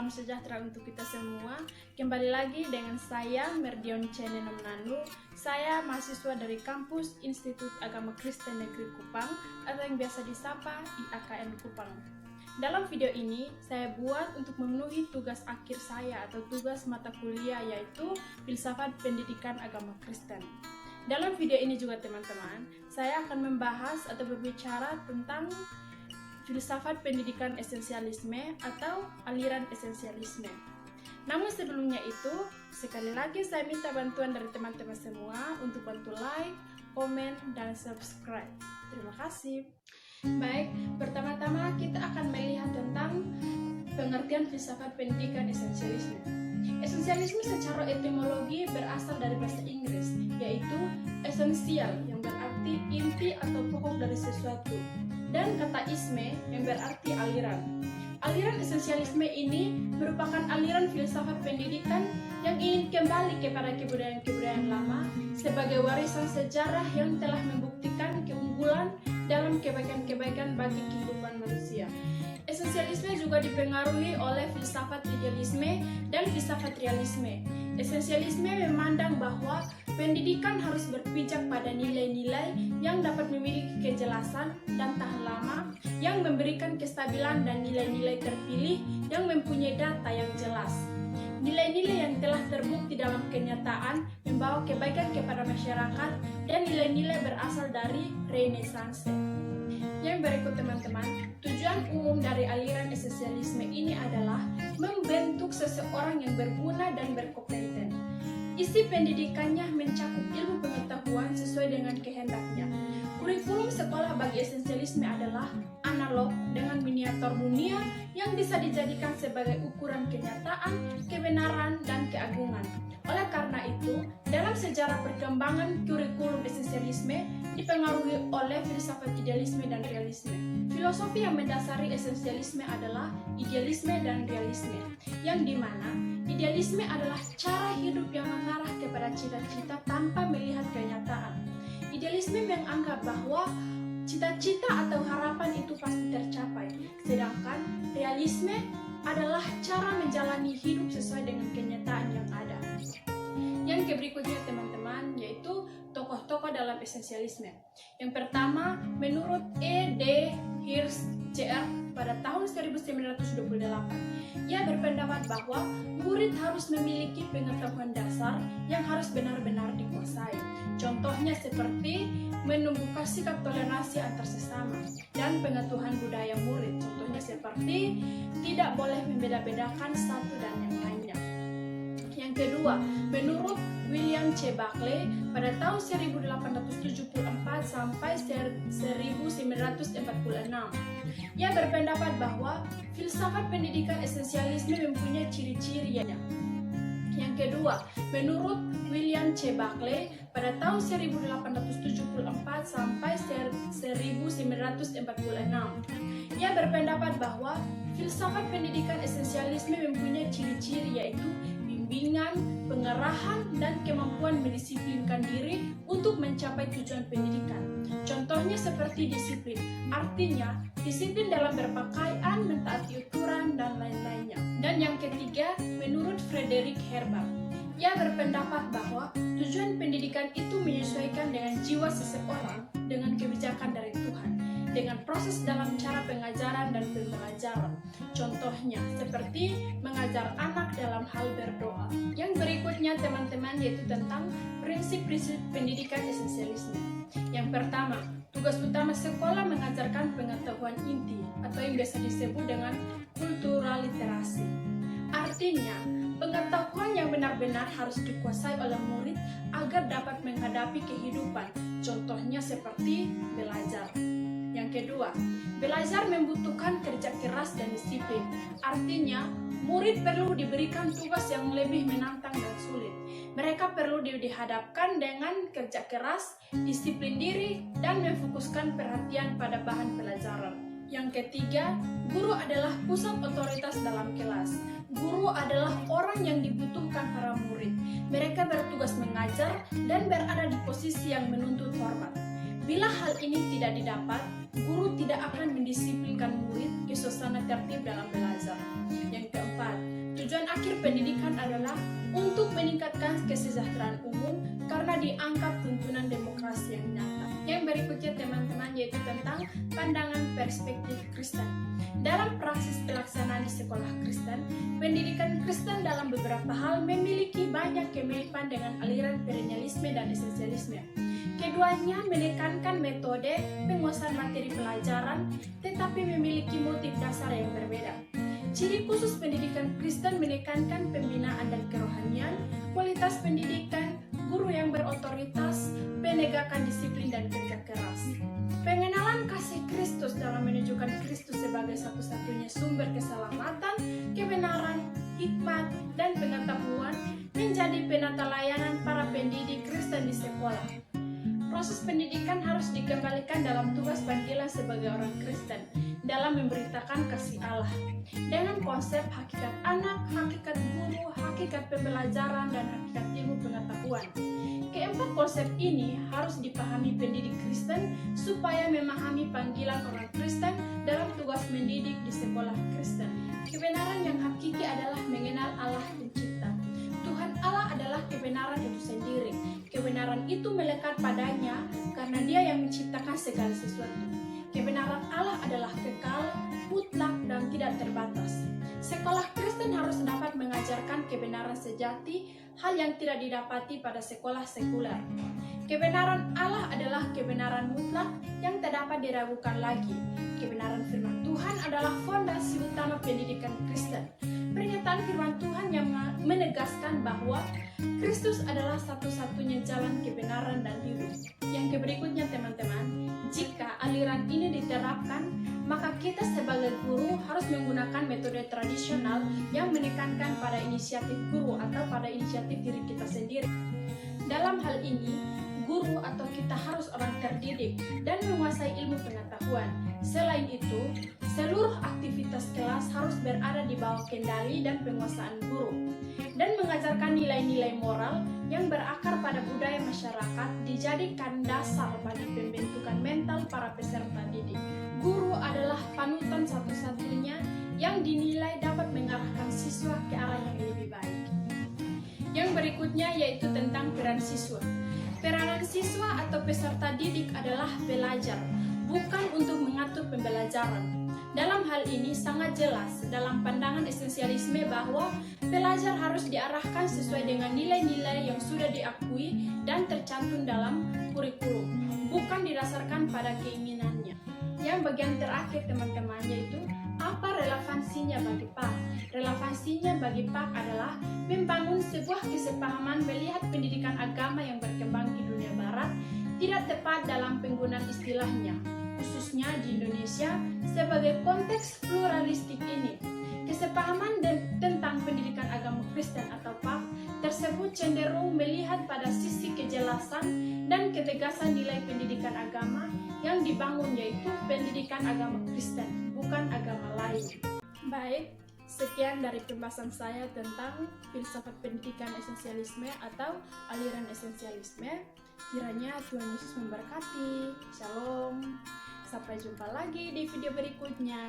salam sejahtera untuk kita semua. Kembali lagi dengan saya Merdion Cenenomnanu. Saya mahasiswa dari kampus Institut Agama Kristen Negeri Kupang atau yang biasa disapa IAKN Kupang. Dalam video ini saya buat untuk memenuhi tugas akhir saya atau tugas mata kuliah, yaitu Filsafat Pendidikan Agama Kristen. Dalam video ini juga teman-teman, saya akan membahas atau berbicara tentang filsafat pendidikan esensialisme atau aliran esensialisme. Namun sebelumnya itu, sekali lagi saya minta bantuan dari teman-teman semua untuk bantu like, komen, dan subscribe. Terima kasih. Baik, pertama-tama kita akan melihat tentang pengertian filsafat pendidikan esensialisme. Esensialisme secara etimologi berasal dari bahasa Inggris, yaitu esensial yang berarti inti atau pokok dari sesuatu, dan kata isme yang berarti aliran. Aliran esensialisme ini merupakan aliran filsafat pendidikan yang ingin kembali kepada kebudayaan-kebudayaan lama sebagai warisan sejarah yang telah membuktikan keunggulan dalam kebaikan-kebaikan bagi kehidupan manusia. Esensialisme juga dipengaruhi oleh filsafat idealisme dan filsafat realisme. Esensialisme memandang bahwa pendidikan harus berpijak pada nilai-nilai yang dapat memiliki kejelasan dan tahan lama, yang memberikan kestabilan dan nilai-nilai terpilih yang mempunyai data yang jelas. Nilai-nilai yang telah terbukti dalam kenyataan membawa kebaikan kepada masyarakat dan nilai-nilai berasal dari Renaissance. Yang berikut teman-teman, tujuan umum dari aliran esensialisme ini adalah membentuk seseorang yang berguna dan berkompeten. Isi pendidikannya mencakup ilmu pengetahuan sesuai dengan kehendaknya. Kurikulum sekolah bagi esensialisme adalah analog dengan miniatur dunia yang bisa dijadikan sebagai ukuran kenyataan, kebenaran, dan keagungan. Oleh karena itu, dalam sejarah perkembangan kurikulum esensialisme dipengaruhi oleh filsafat idealisme dan realisme. Filosofi yang mendasari esensialisme adalah idealisme dan realisme, yang dimana idealisme adalah cara hidup yang mengarah kepada cita-cita tanpa melihat kenyataan. Idealisme menganggap bahwa cita-cita atau harapan itu pasti tercapai, sedangkan realisme adalah cara menjalani hidup sesuai dengan kenyataan yang ada. Yang berikutnya teman-teman, yaitu tokoh-tokoh dalam esensialisme. Yang pertama, menurut E.D. Hirsch Jr. pada tahun 1928, ia berpendapat bahwa murid harus memiliki pengetahuan dasar yang harus benar-benar dikuasai. Contohnya seperti menumbuhkan sikap toleransi antar sesama dan pengetahuan budaya murid. Contohnya seperti tidak boleh membeda-bedakan satu dan yang lainnya. Yang kedua, menurut William C. Buckley pada tahun 1874 sampai 1946, ia berpendapat bahwa filsafat pendidikan esensialisme mempunyai ciri-cirinya. Yang kedua, menurut William C. Buckley pada tahun 1874 sampai 1946, ia berpendapat bahwa filsafat pendidikan esensialisme mempunyai ciri-ciri, yaitu bimbingan, pengarahan, dan kemampuan mendisiplinkan diri untuk mencapai tujuan pendidikan. Contohnya seperti disiplin, artinya disiplin dalam berpakaian, mentaati aturan, dan lain-lainnya. Dan yang ketiga, menurut Frederick Herbert, ia berpendapat bahwa tujuan pendidikan itu menyesuaikan dengan jiwa seseorang dengan kebijakan dari Tuhan, dengan proses dalam cara pengajaran dan pembelajaran. Contohnya seperti mengajar anak dalam hal berdoa. Yang berikutnya teman-teman, yaitu tentang prinsip-prinsip pendidikan esensialisme. Yang pertama, tugas utama sekolah mengajarkan pengetahuan inti atau yang biasa disebut dengan kultural literasi. Artinya, pengetahuan yang benar-benar harus dikuasai oleh murid agar dapat menghadapi kehidupan. Contohnya seperti belajar. Yang kedua, belajar membutuhkan kerja keras dan disiplin. Artinya, murid perlu diberikan tugas yang lebih menantang dan sulit. Mereka perlu dihadapkan dengan kerja keras, disiplin diri, dan memfokuskan perhatian pada bahan pelajaran. Yang ketiga, guru adalah pusat otoritas dalam kelas. Guru adalah orang yang dibutuhkan para murid. Mereka bertugas mengajar dan berada di posisi yang menuntut hormat. Bila hal ini tidak didapat, guru tidak akan mendisiplinkan murid ke suasana tertib dalam belajar. Yang keempat, kesejahteraan umum karena dianggap tuntunan demokrasi yang nyata. Yang berikutnya teman-teman yaitu tentang pandangan perspektif Kristen. Dalam praksis pelaksanaan di sekolah Kristen, pendidikan Kristen dalam beberapa hal memiliki banyak kemiripan dengan aliran perennialisme dan esensialisme. Keduanya menekankan metode penguasaan materi pelajaran, tetapi memiliki motif dasar yang berbeda. Ciri khusus pendidikan Kristen menekankan pembinaan dan kerohanian, kualitas pendidikan, guru yang berotoritas, penegakan disiplin dan kerja keras. Pengenalan kasih Kristus dalam menunjukkan Kristus sebagai satu-satunya sumber keselamatan, kebenaran, hikmat, dan pengetahuan menjadi penata layanan para pendidik Kristen di sekolah. Proses pendidikan harus dikembalikan dalam tugas panggilan sebagai orang Kristen dalam memberitakan kasih Allah dengan konsep hakikat anak, hakikat guru, hakikat pembelajaran, dan hakikat ilmu pengetahuan. Keempat konsep ini harus dipahami pendidik Kristen supaya memahami panggilan orang Kristen dalam tugas mendidik di sekolah Kristen. Kebenaran yang hakiki adalah mengenal Allah pencipta. Tuhan Allah adalah kebenaran itu sendiri. Kebenaran itu melekat padanya karena Dia yang menciptakan segala sesuatu. Kebenaran Allah adalah kekal, mutlak, dan tidak terbatas. Sekolah Kristen harus dapat mengajarkan kebenaran sejati, hal yang tidak didapati pada sekolah sekuler. Kebenaran Allah adalah kebenaran mutlak yang tak dapat diragukan lagi. Kebenaran firman Tuhan adalah fondasi utama pendidikan Kristen. Pernyataan firman Tuhan yang menegaskan bahwa Kristus adalah satu-satunya jalan kebenaran dan hidup. Yang berikutnya teman-teman, jika aliran ini diterapkan, maka kita sebagai guru harus menggunakan metode tradisional yang menekankan pada inisiatif guru atau pada inisiatif diri kita sendiri. Dalam hal ini, guru atau kita harus orang terdidik dan menguasai ilmu pengetahuan. Selain itu, seluruh aktivitas kelas harus berada di bawah kendali dan penguasaan guru dan mengajarkan nilai-nilai moral yang berakar pada budaya masyarakat dijadikan dasar bagi pembentukan mental para peserta didik. Guru adalah panutan satu-satunya yang dinilai dapat mengarahkan siswa ke arah yang lebih baik. Yang berikutnya yaitu tentang peran siswa. Peranan siswa atau peserta didik adalah belajar, bukan untuk mengatur pembelajaran. Dalam hal ini sangat jelas dalam pandangan esensialisme bahwa pelajar harus diarahkan sesuai dengan nilai-nilai yang sudah diakui dan tercantum dalam kurikulum, bukan didasarkan pada keinginannya. Yang bagian terakhir teman-teman yaitu apa relevansinya bagi PAK? Relevansinya bagi PAK adalah membangun sebuah kesepahaman melihat pendidikan agama yang berkembang di dunia barat tidak tepat dalam penggunaan istilahnya, khususnya di Indonesia sebagai konteks pluralistik ini. Kesepahaman tentang pendidikan agama Kristen atau PAK tersebut cenderung melihat pada sisi kejelasan dan ketegasan nilai pendidikan agama yang dibangun yaitu pendidikan agama Kristen, bukan agama lain. Baik, sekian dari pembahasan saya tentang filsafat pendidikan esensialisme atau aliran esensialisme. Kiranya Tuhan Yesus memberkati. Shalom. Sampai jumpa lagi di video berikutnya.